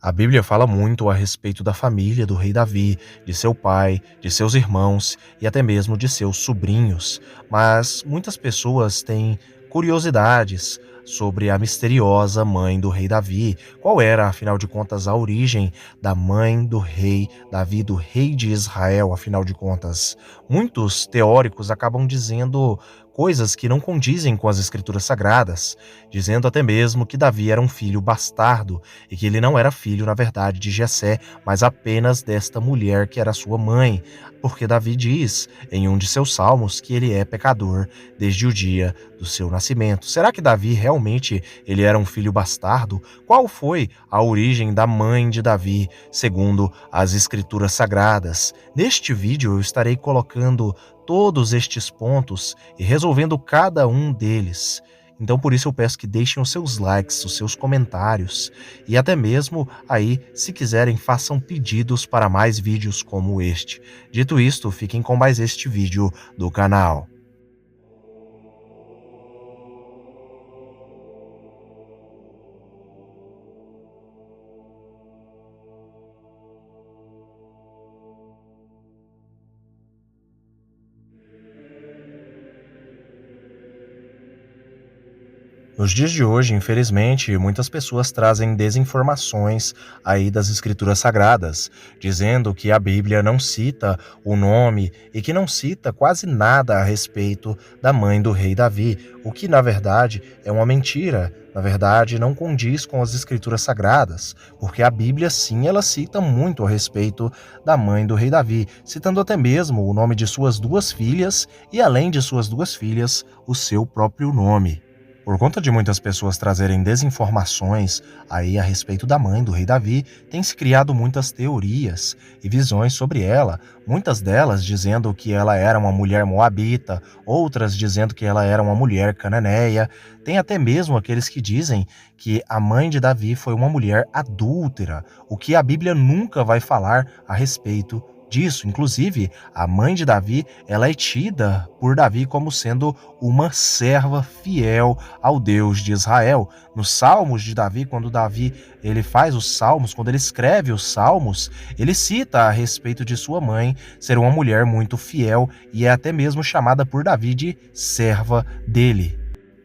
A Bíblia fala muito a respeito da família do rei Davi, de seu pai, de seus irmãos e até mesmo de seus sobrinhos, mas muitas pessoas têm curiosidades sobre a misteriosa mãe do rei Davi. Qual era, afinal de contas, a origem da mãe do rei Davi, do rei de Israel, afinal de contas? Muitos teóricos acabam dizendo coisas que não condizem com as escrituras sagradas, dizendo até mesmo que Davi era um filho bastardo e que ele não era filho, na verdade, de Jessé, mas apenas desta mulher que era sua mãe, porque Davi diz em um de seus salmos que ele é pecador desde o dia do seu nascimento. Será que Davi realmente ele era um filho bastardo? Qual foi a origem da mãe de Davi, segundo as escrituras sagradas? Neste vídeo eu estarei colocando todos estes pontos e resolvendo cada um deles. Então, por isso eu peço que deixem os seus likes, os seus comentários e até mesmo aí, se quiserem, façam pedidos para mais vídeos como este. Dito isto, fiquem com mais este vídeo do canal. Nos dias de hoje, infelizmente, muitas pessoas trazem desinformações aí das escrituras sagradas, dizendo que a Bíblia não cita o nome e que não cita quase nada a respeito da mãe do rei Davi, o que na verdade é uma mentira. Na verdade, não condiz com as escrituras sagradas, porque a Bíblia sim, ela cita muito a respeito da mãe do rei Davi, citando até mesmo o nome de suas duas filhas e, além de suas duas filhas, o seu próprio nome. Por conta de muitas pessoas trazerem desinformações aí a respeito da mãe do rei Davi, tem se criado muitas teorias e visões sobre ela, muitas delas dizendo que ela era uma mulher moabita, outras dizendo que ela era uma mulher cananeia. Tem até mesmo aqueles que dizem que a mãe de Davi foi uma mulher adúltera, o que a Bíblia nunca vai falar a respeito disso. Inclusive, a mãe de Davi, ela é tida por Davi como sendo uma serva fiel ao Deus de Israel. Nos Salmos de Davi, quando Davi ele faz os Salmos, quando ele escreve os Salmos, ele cita a respeito de sua mãe ser uma mulher muito fiel e é até mesmo chamada por Davi de serva dele.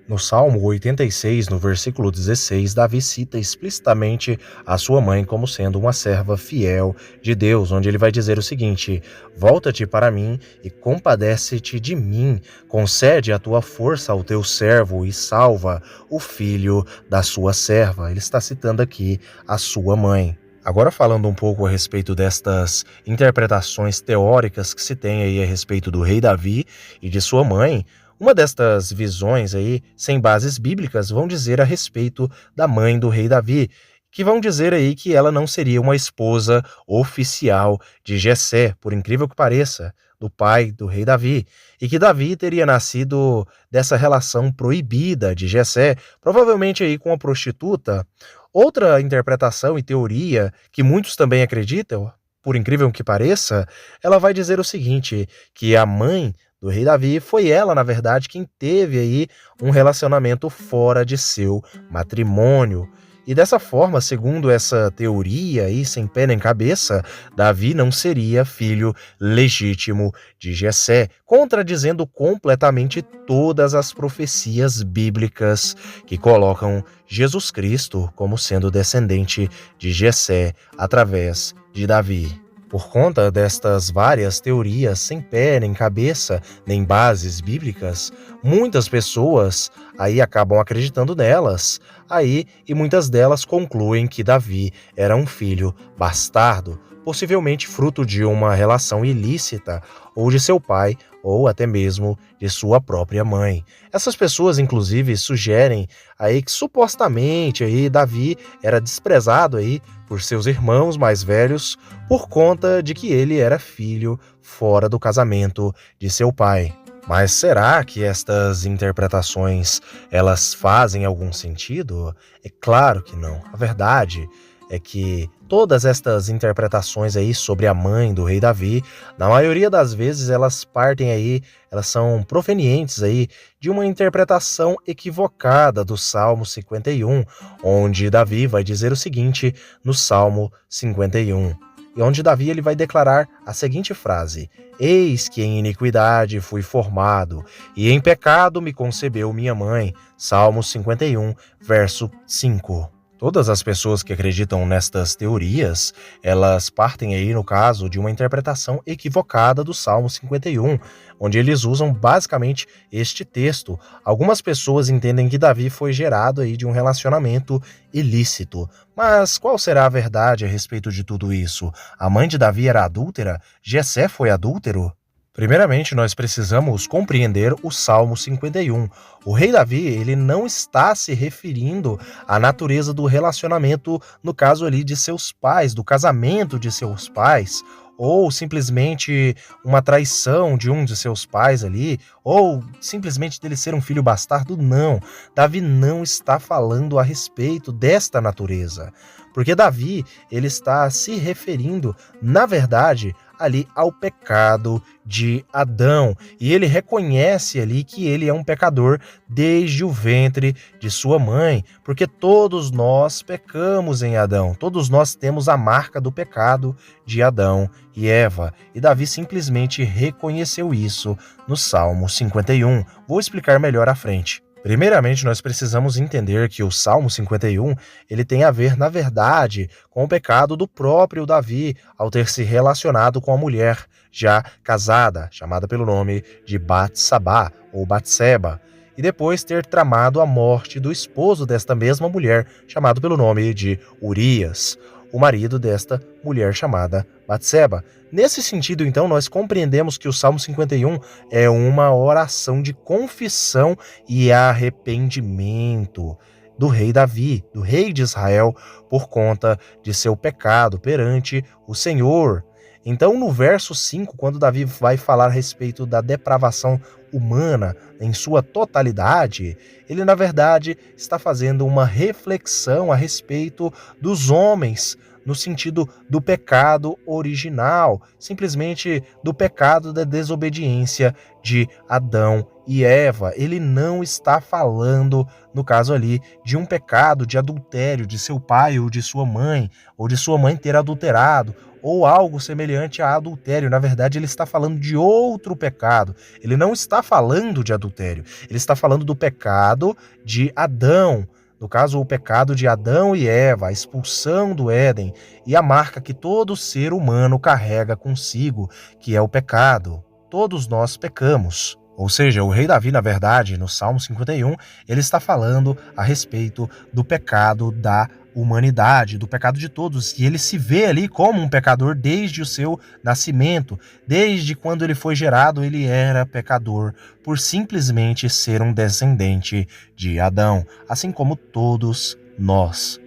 No Salmo 86, no versículo 16, Davi cita explicitamente a sua mãe como sendo uma serva fiel de Deus, onde ele vai dizer o seguinte: volta-te para mim e compadece-te de mim, concede a tua força ao teu servo e salva o filho da sua serva. Ele está citando aqui a sua mãe. Agora falando um pouco a respeito destas interpretações teóricas que se tem aí a respeito do rei Davi e de sua mãe, uma destas visões aí, sem bases bíblicas, vão dizer a respeito da mãe do rei Davi, que vão dizer aí que ela não seria uma esposa oficial de Jessé, por incrível que pareça, do pai do rei Davi, e que Davi teria nascido dessa relação proibida de Jessé, provavelmente aí com a prostituta. Outra interpretação e teoria que muitos também acreditam, por incrível que pareça, ela vai dizer o seguinte, que a mãe do rei Davi foi ela, na verdade, quem teve aí um relacionamento fora de seu matrimônio. E dessa forma, segundo essa teoria aí, sem pé nem cabeça, Davi não seria filho legítimo de Jessé, contradizendo completamente todas as profecias bíblicas que colocam Jesus Cristo como sendo descendente de Jessé através de Davi. Por conta destas várias teorias sem pé, nem cabeça, nem bases bíblicas, muitas pessoas aí acabam acreditando nelas, aí e muitas delas concluem que Davi era um filho bastardo, possivelmente fruto de uma relação ilícita ou de seu pai ou até mesmo de sua própria mãe. Essas pessoas, inclusive, sugerem aí que supostamente aí Davi era desprezado aí por seus irmãos mais velhos por conta de que ele era filho fora do casamento de seu pai. Mas será que estas interpretações elas fazem algum sentido? É claro que não. A verdade é que todas estas interpretações aí sobre a mãe do rei Davi, na maioria das vezes elas partem aí, elas são provenientes aí de uma interpretação equivocada do Salmo 51, onde Davi vai dizer o seguinte no Salmo 51. E onde Davi ele vai declarar a seguinte frase: Eis que em iniquidade fui formado, e em pecado me concebeu minha mãe. Salmo 51, verso 5. Todas as pessoas que acreditam nestas teorias, elas partem aí, no caso, de uma interpretação equivocada do Salmo 51, onde eles usam basicamente este texto. Algumas pessoas entendem que Davi foi gerado aí de um relacionamento ilícito. Mas qual será a verdade a respeito de tudo isso? A mãe de Davi era adúltera? Jessé foi adúltero? Primeiramente, nós precisamos compreender o Salmo 51. O rei Davi, ele não está se referindo à natureza do relacionamento, no caso ali de seus pais, do casamento de seus pais, ou simplesmente uma traição de um de seus pais ali, ou simplesmente dele ser um filho bastardo. Não, Davi não está falando a respeito desta natureza, porque Davi, ele está se referindo, na verdade, ali ao pecado de Adão, e ele reconhece ali que ele é um pecador desde o ventre de sua mãe, porque todos nós pecamos em Adão, todos nós temos a marca do pecado de Adão e Eva, e Davi simplesmente reconheceu isso no Salmo 51. Vou explicar melhor à frente. Primeiramente, nós precisamos entender que o Salmo 51, ele tem a ver, na verdade, com o pecado do próprio Davi ao ter se relacionado com a mulher já casada, chamada pelo nome de Batsabá ou Batseba, e depois ter tramado a morte do esposo desta mesma mulher, chamado pelo nome de Urias, o marido desta mulher chamada Batseba. Nesse sentido, então, nós compreendemos que o Salmo 51 é uma oração de confissão e arrependimento do rei Davi, do rei de Israel, por conta de seu pecado perante o Senhor. Então, no verso 5, quando Davi vai falar a respeito da depravação humana em sua totalidade, ele, na verdade, está fazendo uma reflexão a respeito dos homens, no sentido do pecado original, simplesmente do pecado da desobediência de Adão e Eva. Ele não está falando, no caso ali, de um pecado de adultério de seu pai ou de sua mãe ter adulterado, ou algo semelhante a adultério. Na verdade, ele está falando de outro pecado. Ele não está falando de adultério, ele está falando do pecado de Adão. No caso, o pecado de Adão e Eva, a expulsão do Éden e a marca que todo ser humano carrega consigo, que é o pecado. Todos nós pecamos. Ou seja, o rei Davi, na verdade, no Salmo 51, ele está falando a respeito do pecado da humanidade, do pecado de todos, e ele se vê ali como um pecador desde o seu nascimento, desde quando ele foi gerado, ele era pecador, por simplesmente ser um descendente de Adão, assim como todos nós.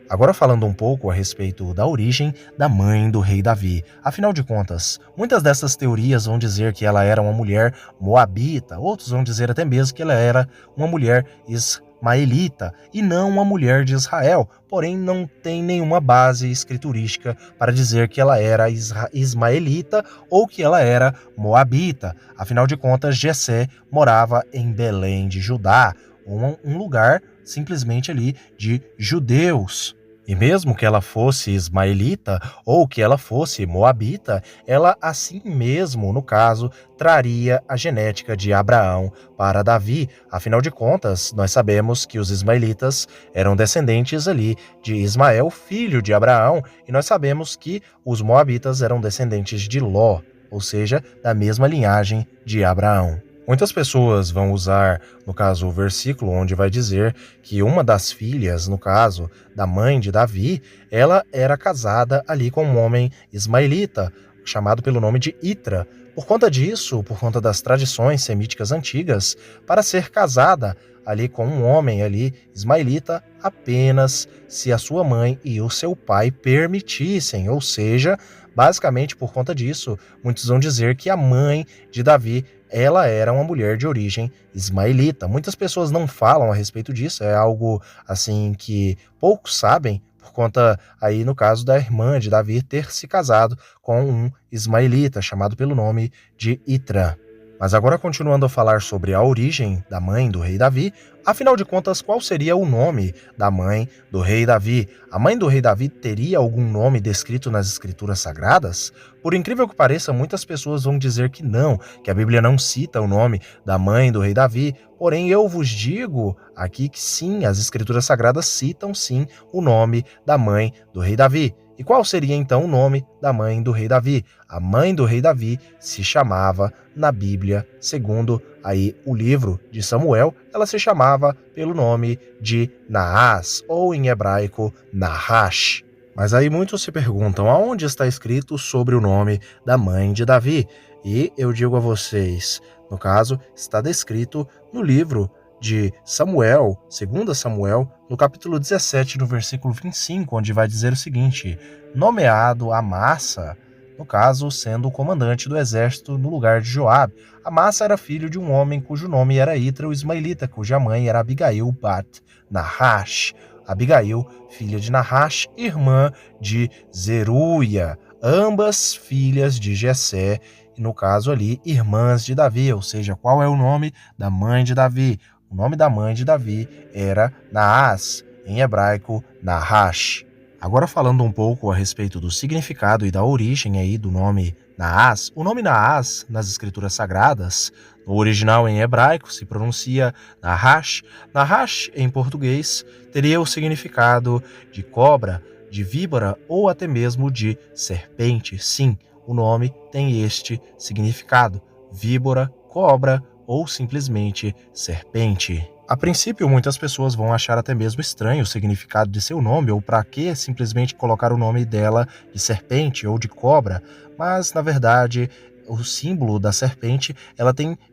Agora falando um pouco a respeito da origem da mãe do rei Davi. Afinal de contas, muitas dessas teorias vão dizer que ela era uma mulher moabita, outros vão dizer até mesmo que ela era uma mulher ismaelita e não uma mulher de Israel, porém não tem nenhuma base escriturística para dizer que ela era ismaelita ou que ela era moabita. Afinal de contas, Jessé morava em Belém de Judá, um lugar simplesmente ali de judeus. E mesmo que ela fosse ismaelita ou que ela fosse moabita, ela assim mesmo, no caso, traria a genética de Abraão para Davi. Afinal de contas, nós sabemos que os ismaelitas eram descendentes ali de Ismael, filho de Abraão, e nós sabemos que os moabitas eram descendentes de Ló, ou seja, da mesma linhagem de Abraão. Muitas pessoas vão usar, no caso, o versículo onde vai dizer que uma das filhas, no caso, da mãe de Davi, ela era casada ali com um homem ismaelita, chamado pelo nome de Itra. Por conta disso, por conta das tradições semíticas antigas, para ser casada ali com um homem ali ismaelita, apenas se a sua mãe e o seu pai permitissem, ou seja, basicamente por conta disso, muitos vão dizer que a mãe de Davi ela era uma mulher de origem ismaelita. Muitas pessoas não falam a respeito disso, é algo assim que poucos sabem, por conta aí, no caso, da irmã de Davi ter se casado com um ismaelita, chamado pelo nome de Itra. Mas agora, continuando a falar sobre a origem da mãe do rei Davi, afinal de contas, qual seria o nome da mãe do rei Davi? A mãe do rei Davi teria algum nome descrito nas escrituras sagradas? Por incrível que pareça, muitas pessoas vão dizer que não, que a Bíblia não cita o nome da mãe do rei Davi, porém eu vos digo aqui que sim, as escrituras sagradas citam sim o nome da mãe do rei Davi. E qual seria então o nome da mãe do rei Davi? A mãe do rei Davi se chamava, na Bíblia, segundo aí o livro de Samuel, ela se chamava pelo nome de Naás, ou em hebraico, Nahash. Mas aí muitos se perguntam aonde está escrito sobre o nome da mãe de Davi. E eu digo a vocês, no caso, está descrito no livro de Samuel, 2 Samuel, no capítulo 17, no versículo 25, onde vai dizer o seguinte: nomeado Amassa, no caso, sendo o comandante do exército no lugar de Joabe. Amassa era filho de um homem cujo nome era Itra, o ismaelita, cuja mãe era Abigail Bat Nahash. Abigail, filha de Nahash, irmã de Zeruia, ambas filhas de Jessé, e no caso ali, irmãs de Davi, ou seja, qual é o nome da mãe de Davi? O nome da mãe de Davi era Naás, em hebraico, Nahash. Agora, falando um pouco a respeito do significado e da origem aí do nome Naás, o nome Naás nas escrituras sagradas, no original em hebraico, se pronuncia Nahash. Nahash, em português, teria o significado de cobra, de víbora ou até mesmo de serpente. Sim, o nome tem este significado: víbora, cobra ou simplesmente serpente. A princípio, muitas pessoas vão achar até mesmo estranho o significado de seu nome, ou para que simplesmente colocar o nome dela de serpente ou de cobra, mas na verdade o símbolo da serpente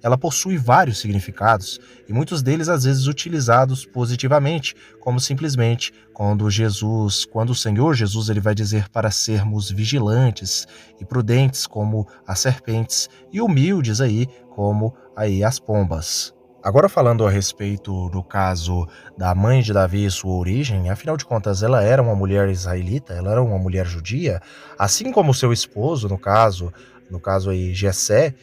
ela possui vários significados, e muitos deles às vezes utilizados positivamente, como simplesmente quando o Senhor Jesus ele vai dizer para sermos vigilantes e prudentes como as serpentes, e humildes aí como aí as pombas. Agora, falando a respeito do caso da mãe de Davi e sua origem, afinal de contas ela era uma mulher israelita, ela era uma mulher judia, assim como seu esposo, no caso aí Jessé,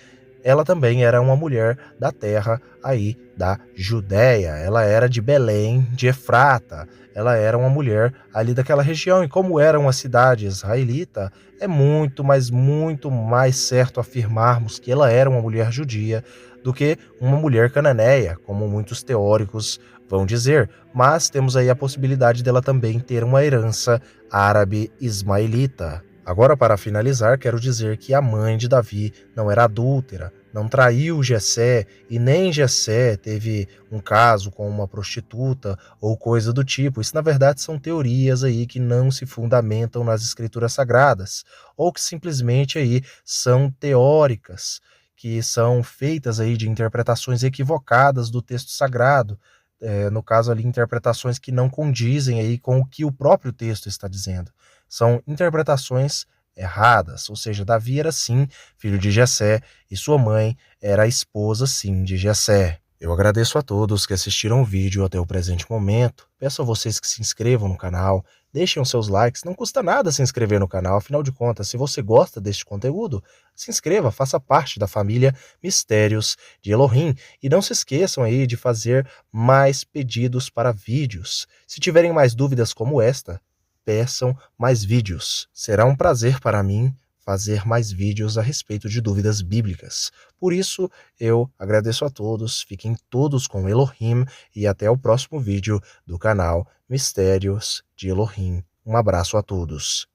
ela também era uma mulher da terra aí da Judéia, ela era de Belém de Efrata, ela era uma mulher ali daquela região, e como era uma cidade israelita, é muito, mas muito mais certo afirmarmos que ela era uma mulher judia do que uma mulher cananeia, como muitos teóricos vão dizer, mas temos aí a possibilidade dela também ter uma herança árabe ismaelita. Agora, para finalizar, quero dizer que a mãe de Davi não era adúltera, não traiu Jessé, e nem Jessé teve um caso com uma prostituta ou coisa do tipo. Isso, na verdade, são teorias aí que não se fundamentam nas escrituras sagradas, ou que simplesmente aí são teóricas, que são feitas aí de interpretações equivocadas do texto sagrado, no caso ali, interpretações que não condizem aí com o que o próprio texto está dizendo. São interpretações erradas, ou seja, Davi era sim filho de Jessé e sua mãe era a esposa sim de Jessé. Eu agradeço a todos que assistiram o vídeo até o presente momento, peço a vocês que se inscrevam no canal, deixem os seus likes, não custa nada se inscrever no canal, afinal de contas, se você gosta deste conteúdo, se inscreva, faça parte da família Mistérios de Elohim, e não se esqueçam aí de fazer mais pedidos para vídeos. Se tiverem mais dúvidas como esta, peçam mais vídeos. Será um prazer para mim fazer mais vídeos a respeito de dúvidas bíblicas. Por isso, eu agradeço a todos, fiquem todos com Elohim e até o próximo vídeo do canal Mistérios de Elohim. Um abraço a todos.